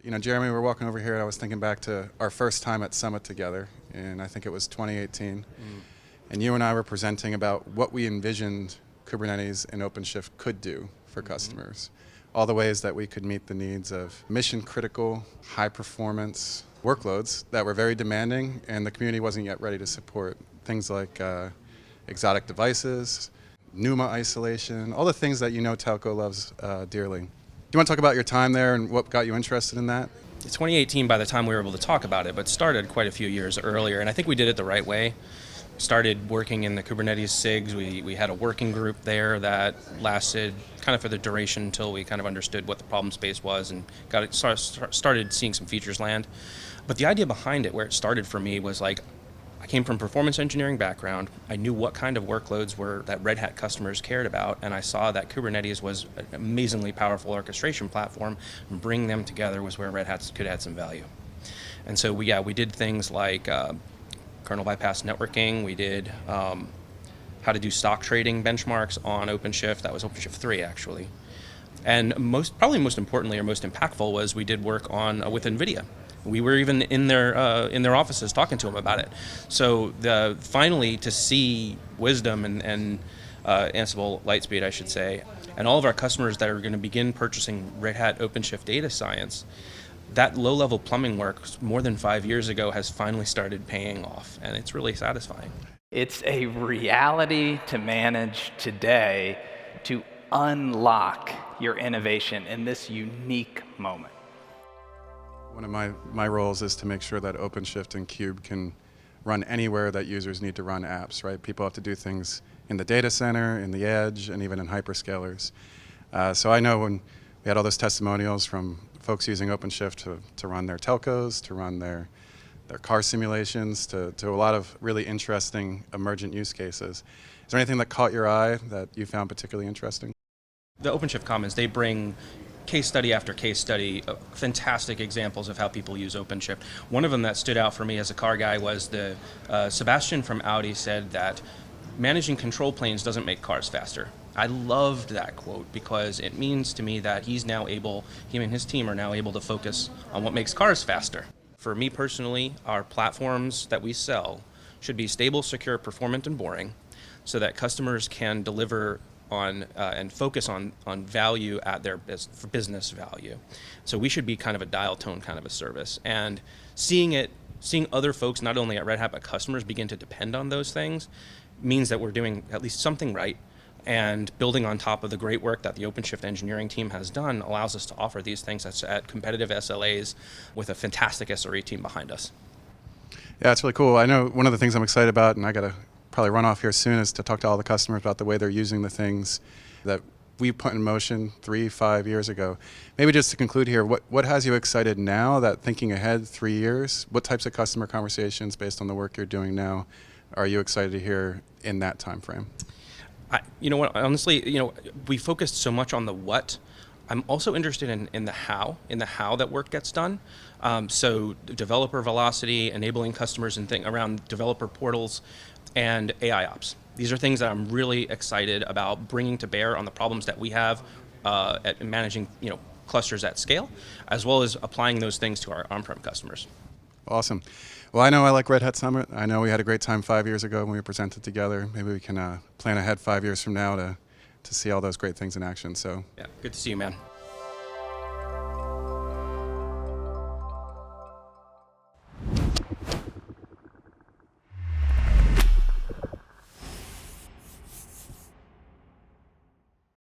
You know, Jeremy, we were walking over here, and I was thinking back to our first time at Summit together, and I think it was 2018. And you and I were presenting about what we envisioned Kubernetes and OpenShift could do for customers. All the ways that we could meet the needs of mission-critical, high-performance workloads that were very demanding, and the community wasn't yet ready to support. Things like exotic devices, NUMA isolation, all the things that you know telco loves dearly. Do you want to talk about your time there and what got you interested in that? 2018 by the time we were able to talk about it, but started quite a few years earlier, and I think we did it the right way. Started working in the Kubernetes SIGs. We had a working group there that lasted kind of for the duration until we kind of understood what the problem space was and started seeing some features land. But the idea behind it, where it started for me, was like, I came from performance engineering background. I knew what kind of workloads were that Red Hat customers cared about, and I saw that Kubernetes was an amazingly powerful orchestration platform, and bringing them together was where Red Hat could add some value. And so we did things like kernel bypass networking. We did how to do stock trading benchmarks on OpenShift. That was OpenShift 3 actually. And probably most importantly or most impactful was we did work on with NVIDIA. We were even in their offices talking to them about it. So finally to see Wisdom and Ansible Lightspeed, I should say, and all of our customers that are going to begin purchasing Red Hat OpenShift data science, that low-level plumbing work more than 5 years ago has finally started paying off, and it's really satisfying. It's a reality to manage today to unlock your innovation in this unique moment. One of my roles is to make sure that OpenShift and Cube can run anywhere that users need to run apps, right? People have to do things in the data center, in the edge, and even in hyperscalers. So I know when we had all those testimonials from folks using OpenShift to run their telcos, to run their Carr simulations, to a lot of really interesting emergent use cases. Is there anything that caught your eye that you found particularly interesting? The OpenShift Commons, they bring case study after case study, fantastic examples of how people use OpenShift. One of them that stood out for me as a Carr guy was Sebastian from Audi said that managing control planes doesn't make cars faster. I loved that quote because it means to me that he and his team are now able to focus on what makes cars faster. For me personally, our platforms that we sell should be stable, secure, performant, and boring so that customers can deliver on and focus on value at their business value. So we should be kind of a dial tone kind of a service. And seeing other folks, not only at Red Hat, but customers begin to depend on those things means that we're doing at least something right. And building on top of the great work that the OpenShift engineering team has done allows us to offer these things at competitive SLAs with a fantastic SRE team behind us. Yeah, it's really cool. I know one of the things I'm excited about, and I got to probably run off here soon, is to talk to all the customers about the way they're using the things that we put in motion 3-5 years ago. Maybe just to conclude here, what has you excited now, that thinking ahead 3 years, what types of customer conversations based on the work you're doing now are you excited to hear in that time frame? You know what, honestly, we focused so much on the what. I'm also interested in the how that work gets done. So developer velocity, enabling customers and around developer portals, and AI ops. These are things that I'm really excited about bringing to bear on the problems that we have at managing clusters at scale, as well as applying those things to our on-prem customers. Awesome. Well, I know I like Red Hat Summit. I know we had a great time 5 years ago when we presented together. Maybe we can plan ahead 5 years from now to see all those great things in action. So yeah, good to see you, man.